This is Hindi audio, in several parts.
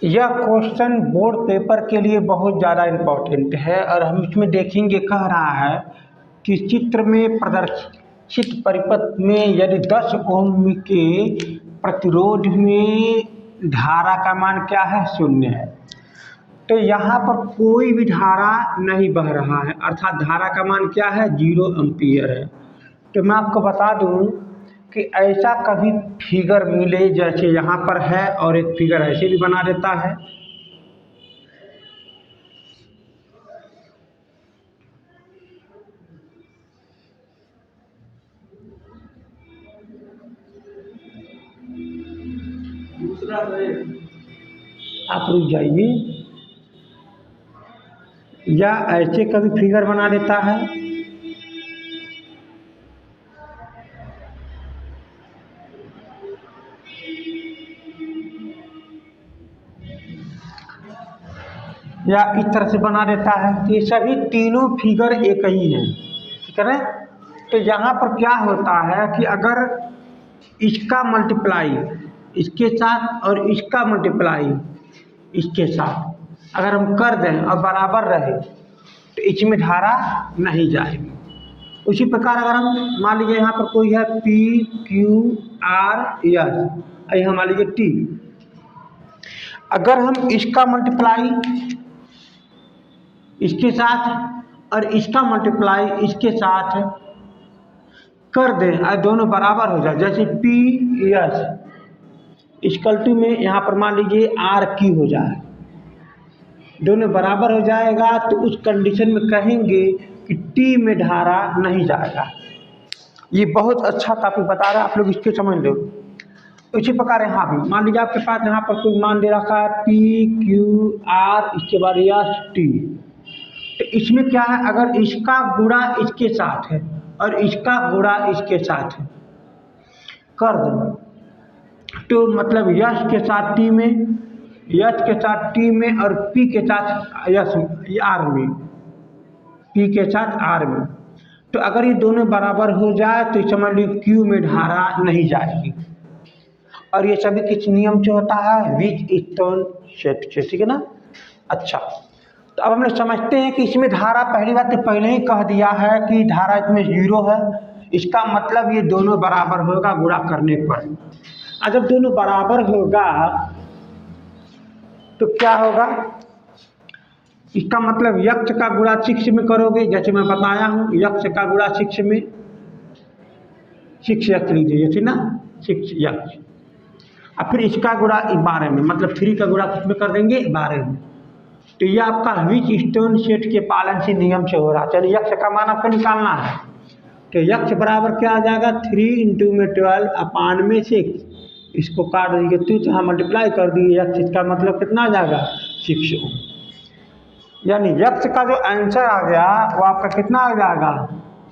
यह क्वेश्चन बोर्ड पेपर के लिए बहुत ज़्यादा इम्पोर्टेंट है और हम इसमें देखेंगे कह रहा है कि चित्र में प्रदर्शित परिपथ में यदि 10 ओम के प्रतिरोध में धारा का मान क्या है, 0 है। तो यहाँ पर कोई भी धारा नहीं बह रहा है, अर्थात धारा का मान क्या है, 0 एम्पीयर है। तो मैं आपको बता दूं कि ऐसा कभी फिगर मिले जैसे यहाँ पर है और एक फिगर ऐसे भी बना देता है। आप रुक जाइए, या ऐसे कभी फिगर बना देता है। या इस तरह से बना देता है। तो ये सभी तीनों फिगर एक ही हैं, ठीक है ना। तो यहाँ पर क्या होता है कि अगर इसका मल्टीप्लाई इसके साथ और इसका मल्टीप्लाई इसके साथ अगर हम कर दें और बराबर रहे तो इसमें धारा नहीं जाएगी। उसी प्रकार अगर हम मान लीजिए यहाँ पर कोई है पी क्यू आर एस, यहाँ मान लीजिए टी, अगर हम इसका मल्टीप्लाई इसके साथ और इसका मल्टीप्लाई इसके साथ कर दें और दोनों बराबर हो जाए, जैसे पी एस इक्वल टू में यहाँ पर मान लीजिए आर क्यू हो जाए, दोनों बराबर हो जाएगा, तो उस कंडीशन में कहेंगे कि टी में धारा नहीं जाएगा। ये बहुत अच्छा टॉपिक बता रहा है, आप लोग इसके समझ लो। इसी प्रकार यहाँ भी मान लीजिए आपके पास यहाँ पर कोई मान दे रखा है पी क्यू आर, इसके बाद एस टी। तो इसमें क्या है, अगर इसका गुणा इसके साथ है और इसका गुणा इसके साथ है कर दो, तो मतलब यश के साथ टी में, यश के साथ टी में और पी के साथ यश आर में, पी के साथ आर में। तो अगर ये दोनों बराबर हो जाए तो समझ लीजिए क्यू में धारा नहीं जाएगी। और ये सभी किस नियम से होता है, व्हीटस्टोन सेट से, ठीक है ना। अच्छा, तो अब हम लोग समझते हैं कि इसमें धारा, पहली बात तो पहले ही कह दिया है कि धारा इसमें 0 है, इसका मतलब ये दोनों बराबर होगा गुणा करने पर। और जब दोनों बराबर होगा तो क्या होगा, इसका मतलब यक्ष का गुणा 6 में करोगे, जैसे मैं बताया हूँ, यक्ष का गुणा 6 में, 6 यक्ष लीजिए जैसे ना, 6 यक्ष, और फिर इसका गुणा 12 में, मतलब 3 का गुणा किस में कर देंगे, 12 में। तो ये आपका व्हीटस्टोन सेट के पालन से नियम से हो रहा है। चलिए यक्ष का मान आपको निकालना है, तो यक्ष बराबर क्या आ जाएगा, 3 इंटू में 12 अपान में 6, इसको काट दीजिए तो यहाँ मल्टीप्लाई कर दिए, यक्ष इसका मतलब कितना आ जाएगा, 6 ओम। यानी यक्ष का जो आंसर आ गया वो आपका कितना आ जाएगा,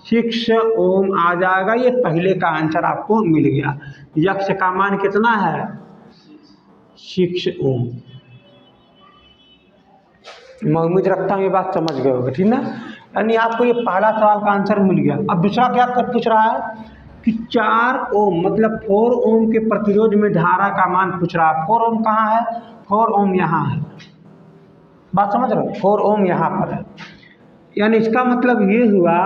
6 ओम आ जाएगा। ये पहले का आंसर आपको मिल गया। यक्ष का मान कितना है, 6 ओम। मैं उम्मीद रखता हूँ ये बात समझ गए होगे, ठीक ना। यानी आपको ये पहला सवाल का आंसर मिल गया। अब दूसरा क्या पूछ रहा है कि 4 ओम मतलब 4 ओम के प्रतिरोध में धारा का मान पूछ रहा है। 4 ओम कहाँ है, 4 ओम यहाँ है, बात समझ रहे हो, 4 ओम यहाँ पर है। यानी इसका मतलब ये हुआ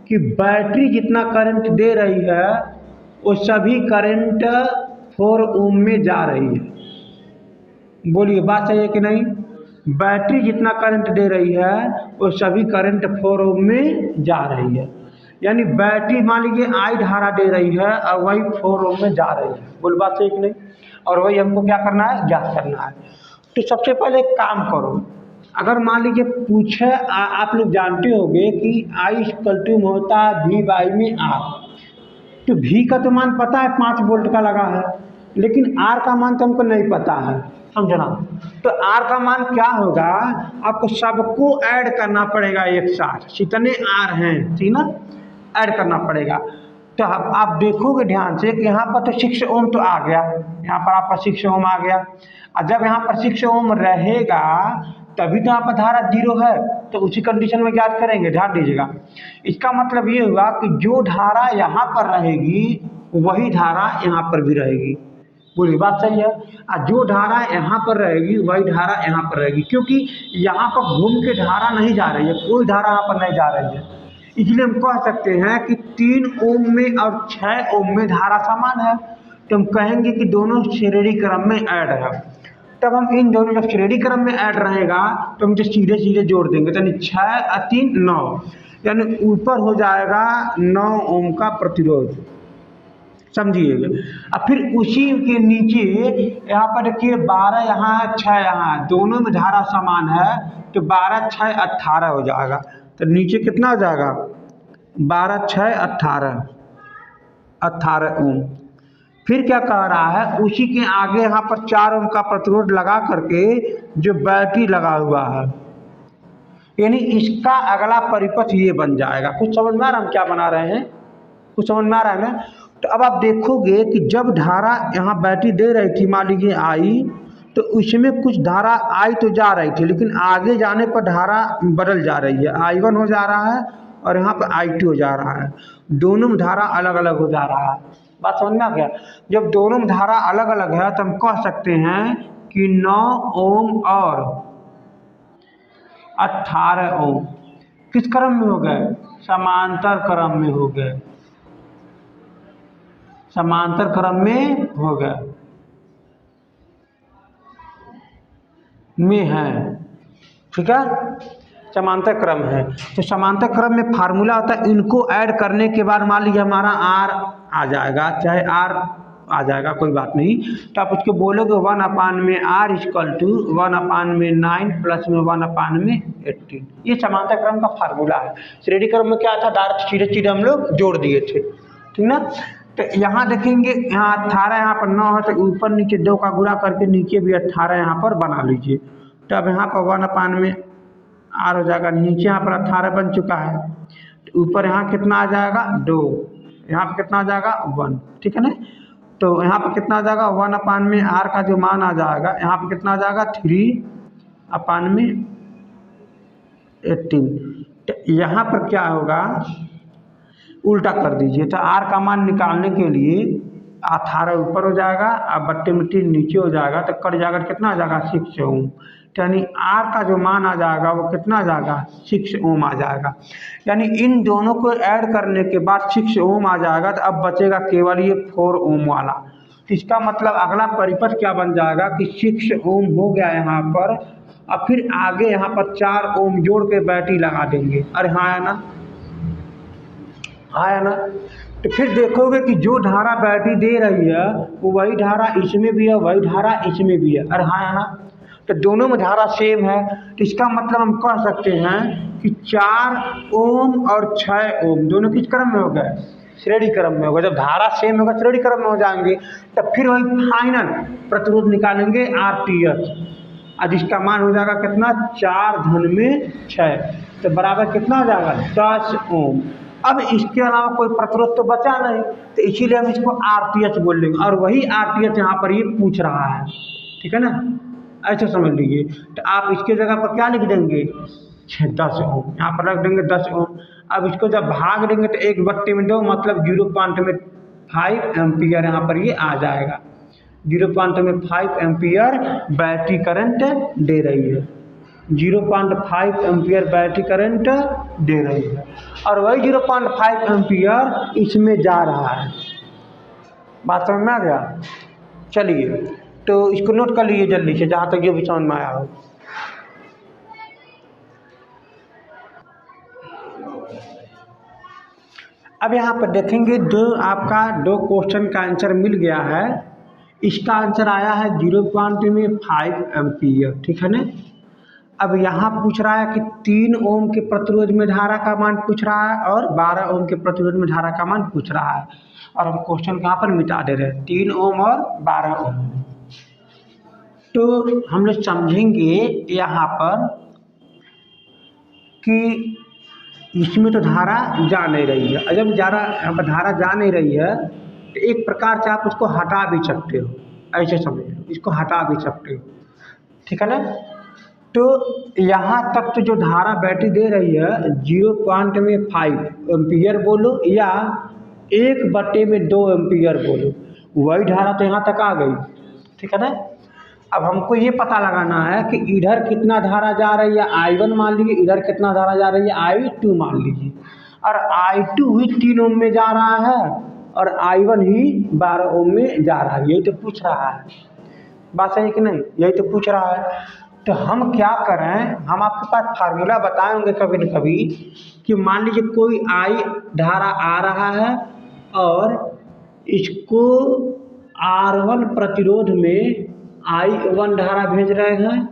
कि बैटरी जितना करंट दे रही है वो सभी करंट 4 ओम में जा रही है। बोलिए बात सही है कि नहीं। बैटरी जितना करंट दे रही है वो सभी करंट 4 ओम में जा रही है। यानी बैटरी मान लीजिए आई धारा दे रही है और वही 4 ओम में जा रही है। बोल बात सही कि नहीं। और वही हमको क्या करना है, ज्ञात करना है। तो सबसे पहले एक काम करो, अगर मान लीजिए पूछे, आप लोग जानते होंगे कि आई इक्वल टू होता है वी बाई में आर। तो वी का तो मान पता है 5 वोल्ट का लगा है, लेकिन आर का मान तो हमको नहीं पता है, समझना। तो आर का मान क्या होगा, आपको सबको ऐड करना पड़ेगा एक साथ, जितने आर हैं, ठीक ना, ऐड करना पड़ेगा। तो अब आप देखोगे ध्यान से कि यहाँ पर तो 6 ओम तो आ गया, यहाँ पर आपका 6 ओम आ गया। और जब यहाँ पर 6 ओम रहेगा तभी तो यहाँ पर धारा 0 है, तो उसी कंडीशन में ज्ञात करेंगे। ध्यान दीजिएगा, इसका मतलब ये हुआ कि जो धारा यहाँ पर रहेगी वही धारा यहाँ पर भी रहेगी। पूरी बात सही है। और जो धारा यहाँ पर रहेगी वही धारा यहाँ पर रहेगी, क्योंकि यहाँ पर घूम के धारा नहीं जा रही है, कोई धारा यहाँ पर नहीं जा रही है। इसलिए हम कह सकते हैं कि 3 ओम में और 6 ओम में धारा समान है, तो हम कहेंगे कि दोनों श्रेणी क्रम में ऐड है। तब हम इन दोनों जब श्रेणी क्रम में ऐड रहेगा तो हम जो सीधे सीधे जोड़ देंगे, यानी 6 और 3 9, यानी ऊपर हो जाएगा 9 ओम का प्रतिरोध, समझिएगा। अब फिर उसी के नीचे यहाँ पर देखिए 12 यहाँ है 6 यहाँ है, दोनों में धारा समान है, तो 12 6 18 हो जाएगा। तो नीचे कितना हो जाएगा 12 6 18 ओम। फिर क्या कह रहा है, उसी के आगे यहाँ पर 4 ओम का प्रतिरोध लगा करके जो बैटरी लगा हुआ है, यानी इसका अगला परिपथ ये बन जाएगा। कुछ समझ में आ रहा है हम क्या बना रहे हैं, कुछ समझ में आ रहा है ना। तो अब आप देखोगे कि जब धारा यहाँ बैटरी दे रही थी, मान लीजिए आई, तो उसमें कुछ धारा आई तो जा रही थी, लेकिन आगे जाने पर धारा बदल जा रही है, I1 हो जा रहा है और यहाँ पर I2 हो जा रहा है, दोनों में धारा अलग अलग हो जा रहा है। बात समझ में आ गया। जब दोनों में धारा अलग अलग है तो हम कह सकते हैं कि 9 ओम और 18 ओम किस क्रम में हो गए, समांतर क्रम में हो गए, समांतर क्रम में हो गए में है, ठीक है, समांतर क्रम है। तो समांतर क्रम में फार्मूला होता है, इनको ऐड करने के बाद मान लीजिए हमारा R आ जाएगा, चाहे R आ जाएगा कोई बात नहीं, तो आप उसको बोलोगे 1/R इक्वल टू 1/9 प्लस में 1/18। ये समांतर क्रम का फार्मूला है। श्रेणी क्रम में क्या था, डायरेक्ट सीधे सीधे हम लोग जोड़ दिए थे, ठीक ना। तो यहाँ देखेंगे यहाँ 18 यहाँ पर 9 है, तो ऊपर नीचे 2 का गुणा करके नीचे भी 18 यहाँ पर बना लीजिए। तो अब यहाँ पर 1/R हो जाएगा, नीचे यहाँ पर 18 बन चुका है, तो ऊपर यहाँ कितना आ जाएगा 2, यहाँ पर कितना आ जाएगा 1, ठीक है ना। तो यहाँ पर कितना आ जाएगा 1/R का जो मान आ जाएगा, यहाँ पर कितना आ जाएगा 3/18। तो यहाँ पर क्या होगा, उल्टा कर दीजिए, तो R का मान निकालने के लिए 18 ऊपर हो जाएगा और बट्टे में 3 नीचे हो जाएगा, तो कट जाकर कितना आ जाएगा 6 ओम। यानी R का जो मान आ जाएगा वो कितना आ जाएगा 6 ओम आ जाएगा। यानी इन दोनों को ऐड करने के बाद 6 ओम आ जाएगा, तो अब बचेगा केवल ये 4 ओम वाला। तो इसका मतलब अगला परिपथ क्या बन जाएगा कि 6 ओम हो गया यहाँ पर, अब फिर आगे यहाँ पर 4 ओम जोड़ के बैटरी लगा देंगे। अरे हाँ है ना, आया ना। तो फिर देखोगे कि जो धारा बैटरी दे रही है वो वही धारा इसमें भी है, वही धारा इसमें भी है। अरे हाँ है ना, तो दोनों में धारा सेम है। तो इसका मतलब हम कह सकते हैं कि 4 ओम और 6 ओम दोनों किस क्रम में हो गए, श्रेणी क्रम में होगा। जब धारा सेम होगा श्रेणी क्रम में हो जाएंगे, तब फिर वही फाइनल प्रतिरोध निकालेंगे RTH, और जिसका मान हो जाएगा कितना 4 धन में 6, तो बराबर कितना हो जाएगा 10 ओम। अब इसके अलावा कोई प्रतिरोध तो बचा नहीं, तो इसीलिए हम इसको RTH बोल लेंगे, और वही RTH यहाँ पर ये पूछ रहा है, ठीक है ना, ऐसे समझ लीजिए। तो आप इसके जगह पर क्या लिख देंगे 10 ओम, यहाँ पर रख देंगे 10 ओम। अब इसको जब भाग देंगे तो 1/2 मतलब 0.5 एम्पियर यहाँ पर ये आ जाएगा। 0.5 एम्पियर बैटरी करंट दे रही है, 0.5 एम्पियर बैटरी करंट दे रही है, और वही 0.5 एम्पियर इसमें जा रहा है। बात समझ में आ गया। चलिए तो इसको नोट कर लीजिए जल्दी से, जहाँ तक ये भी समझ में आया हो। अब यहाँ पर देखेंगे आपका 2 क्वेश्चन का आंसर मिल गया है। इसका आंसर आया है 0.5 एम्पियर, ठीक है ना। अब यहाँ पूछ रहा है कि 3 ओम के प्रतिरोध में धारा का मान पूछ रहा है और 12 ओम के प्रतिरोध में धारा का मान पूछ रहा है, और हम क्वेश्चन कहाँ पर मिटा दे रहे हैं 3 ओम और 12 ओम। तो हम लोग समझेंगे यहाँ पर कि इसमें तो धारा जा नहीं रही है, और जब धारा जा नहीं रही है तो एक प्रकार से आप उसको हटा भी सकते हो, ऐसे समझ लो, इसको हटा भी सकते हो, ठीक है ना। तो यहाँ तक तो जो धारा बैटरी दे रही है 0.5 एम्पियर बोलो या 1/2 एम्पियर बोलो, वही धारा तो यहाँ तक आ गई, ठीक है ना। अब हमको ये पता लगाना है कि इधर कितना धारा जा रही है I1 मान लीजिए, इधर कितना धारा जा रही है I2 मान लीजिए, और I2 ही 3 ओम में जा रहा है और I1 ही 12 ओम में जा रहा है। यही तो पूछ रहा है, बात सही कि नहीं, यही तो पूछ रहा है। तो हम क्या करें, हम आपके पास फार्मूला बताएंगे कभी न कभी कि मान लीजिए कोई I धारा आ रहा है और इसको R1 प्रतिरोध में I1 धारा भेज रहे हैं,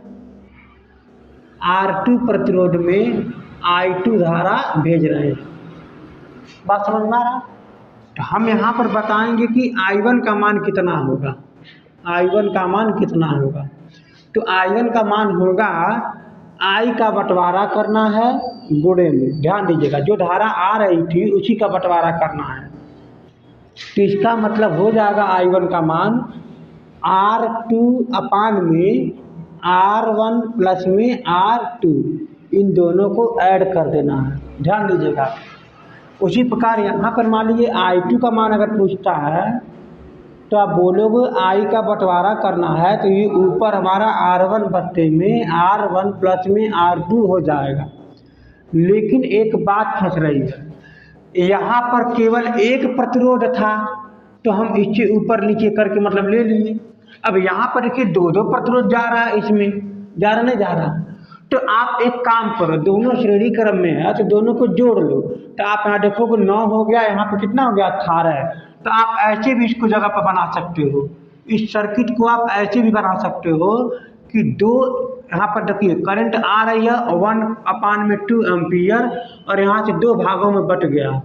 R2 प्रतिरोध में I2 धारा भेज रहे हैं। बात समझ में आ रहा? तो हम यहाँ पर बताएंगे कि I1 का मान कितना होगा, I1 का मान कितना होगा। तो I1 का मान होगा, I का बंटवारा करना है गुणे में, ध्यान दीजिएगा, जो धारा आ रही थी उसी का बंटवारा करना है। तो इसका मतलब हो जाएगा I1 का मान R2 अपान में R1 प्लस में R2, इन दोनों को ऐड कर देना है, ध्यान दीजिएगा। उसी प्रकार यहाँ पर मान लीजिए I2 का मान अगर पूछता है तो आप बोलोगे I का बंटवारा करना है, तो ये ऊपर हमारा R1 बट्टे में R1 प्लस में R2 हो जाएगा। लेकिन एक बात फंस रही है, यहाँ पर केवल एक प्रतिरोध था तो हम इससे ऊपर नीचे करके मतलब ले लिए। अब यहाँ पर देखिए दो दो प्रतिरोध जा रहा है, इसमें जा रहा नहीं जा रहा, तो आप एक काम करो, दोनों श्रेणी क्रम में है तो दोनों को जोड़ लो। तो आप यहाँ देखोगे 9 हो गया, यहाँ पे कितना हो गया 18। तो आप ऐसे भी इसको जगह पर बना सकते हो, इस सर्किट को आप ऐसे भी बना सकते हो कि दो, यहाँ पर देखिए करंट आ रही है 1/2 एम्पियर और यहाँ से दो भागों में बट गया,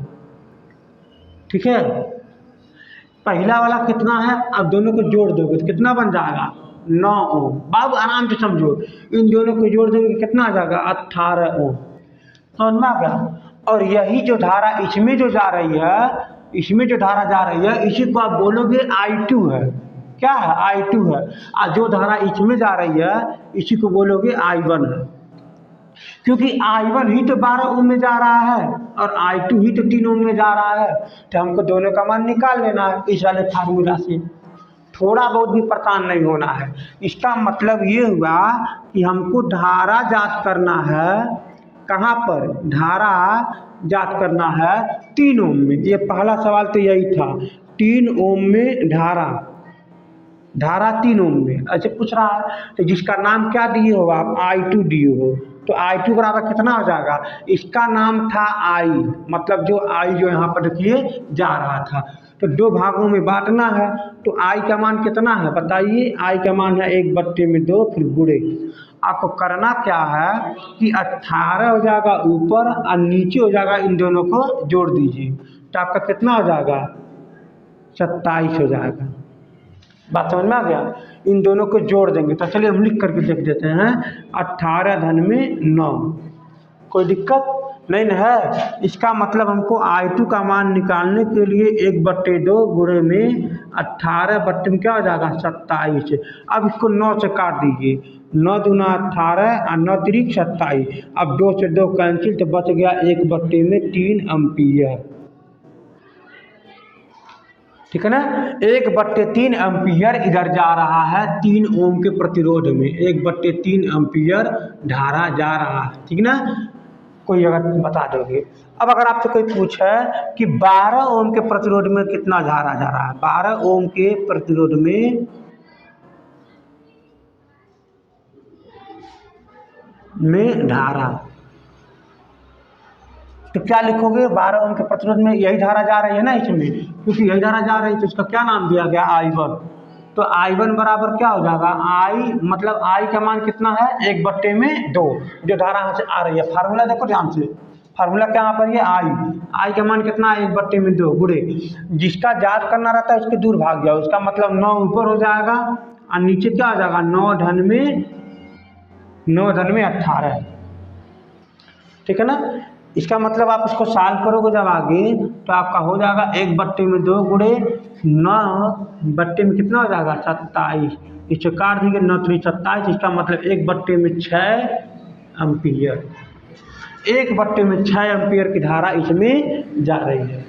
ठीक है। पहला वाला कितना है, अब दोनों को जोड़ दोगे तो कितना बन जाएगा 9 ओम। बाबू आराम से समझो, इन दोनों को जोड़ दोगे कितना आ जाएगा 18 ओम, समझ में आ गया। और यही जो धारा इसमें जो जा रही है, इसमें जो धारा जा रही है इसी को आप बोलोगे I2 है, क्या है I2 है। और जो धारा इसमें जा रही है इसी को बोलोगे I1 है, क्योंकि I1 ही तो 12 ओम में जा रहा है और I2 ही तो 3 ओम में जा रहा है। तो हमको दोनों का मान निकाल लेना है इस वाले फार्मूला से, थोड़ा बहुत भी परेशान नहीं होना है। इसका मतलब ये हुआ कि हमको धारा जांच करना है, कहाँ पर धारा जांच करना है 3 ओम में। ये पहला सवाल तो यही था, 3 ओम में धारा 3 ओम में ऐसे पूछ रहा है। तो जिसका नाम क्या दिए हो आप, I2 दिए हो, तो I2 बराबर कितना हो जाएगा, इसका नाम था I, मतलब जो I जो यहाँ पर देखिए जा रहा था। तो दो भागों में बांटना है, तो I का मान कितना है बताइए, I का मान है 1/2 फिर गुणे। आपको करना क्या है कि 18 हो जाएगा ऊपर और नीचे हो जाएगा, इन दोनों को जोड़ दीजिए तो आपका कितना हो जाएगा 27 हो जाएगा। बात समझ में आ गया, इन दोनों को जोड़ देंगे। तो चलिए हम लिख करके देख देते हैं, 18 धन में 9, कोई दिक्कत नहीं न है। इसका मतलब हमको I2 का मान निकालने के लिए 1/2 गुणे में 18 बट्टे में क्या हो जाएगा 27। अब इसको 9 से काट दीजिए, 9 दूना 18 और 9 तिरिक 27। अब 2 से 2 कैंसिल तो बच गया 1/3 एम्पियर, ठीक है ना। 1/3 एम्पियर इधर जा रहा है 3 ओम के प्रतिरोध में, 1/3 एम्पियर धारा जा रहा है, ठीक ना। कोई अगर बता दोगे। अब अगर आपसे कोई पूछे कि 12 ओम के प्रतिरोध में कितना धारा जा रहा है, 12 ओम के प्रतिरोध में धारा, तो क्या लिखोगे, 12 ओम के प्रतिरोध में यही धारा जा रही है ना इसमें, क्योंकि यही धारा जा रही है तो इसका क्या नाम दिया गया I1। तो I1 बराबर क्या हो जाएगा, I मतलब I का मान कितना है 1/2 जो धारा यहाँ से आ रही है। फार्मूला देखो ध्यान से, फार्मूला क्या यहाँ पर ये I का मान कितना है 1/2 गुणे, जिसका जांच करना रहता है उसके दूर भाग जाओ, उसका मतलब 9 ऊपर हो जाएगा और नीचे क्या हो जाएगा 9 धन में 18, ठीक है ना। इसका मतलब आप इसको सॉल्व करोगे जब आगे तो आपका हो जाएगा 1/2 गुणे 9 में कितना हो जाएगा 27, इसे काट देंगे 9 3 27। इसका मतलब 1/6 एम्पियर, 1/6 एम्पियर की धारा इसमें जा रही है।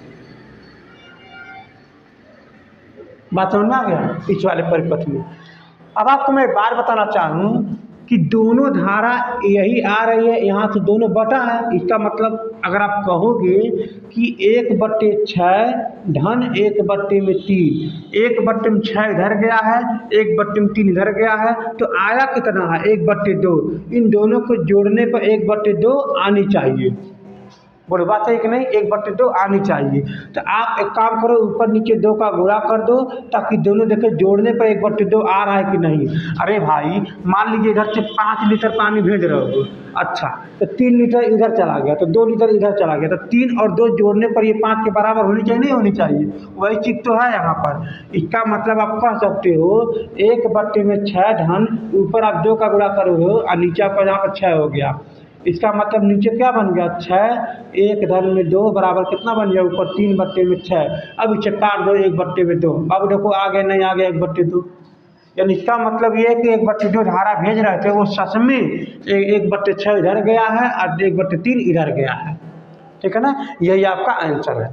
बात समझ में आ गया इस वाले परिपथ में। अब आपको मैं एक बात बताना चाहूँ कि दोनों धारा यही आ रही है, यहाँ से दोनों बटा है। इसका मतलब अगर आप कहोगे कि 1/6 धन 1/3, 1/6 इधर गया है, 1/3 इधर गया है, तो आया कितना है 1/2। इन दोनों को जोड़ने पर 1/2 आनी चाहिए। बोलो बात है कि नहीं, 1/2 आनी चाहिए। तो आप एक काम करो, ऊपर नीचे 2 का गुणा कर दो, ताकि दोनों देखे जोड़ने पर 1/2 आ रहा है कि नहीं। अरे भाई मान लीजिए इधर से 5 लीटर पानी भेज रहे हो, अच्छा तो 3 लीटर इधर चला गया, तो 2 लीटर इधर चला गया, तो 3 और 2 जोड़ने पर ये 5 के बराबर होनी चाहिए, नहीं होनी चाहिए। वही चीज़ तो है यहाँ पर। इसका मतलब आप कह सकते हो 1/6 धन, ऊपर आप 2 का गुणा करोगे और नीचे आपका यहाँ पर 6 हो गया। इसका मतलब नीचे क्या बन गया 6, 1 धन में 2 बराबर कितना बन गया ऊपर 3/6। अब इसे काट दो 1/2। अब देखो आगे नहीं आ गया 1/2। यानी इसका मतलब ये है कि 1/2 धारा भेज रहे थे वो सच में 1/6 इधर गया है और 1/3 इधर गया है। ठीक है ना, यही आपका आंसर है।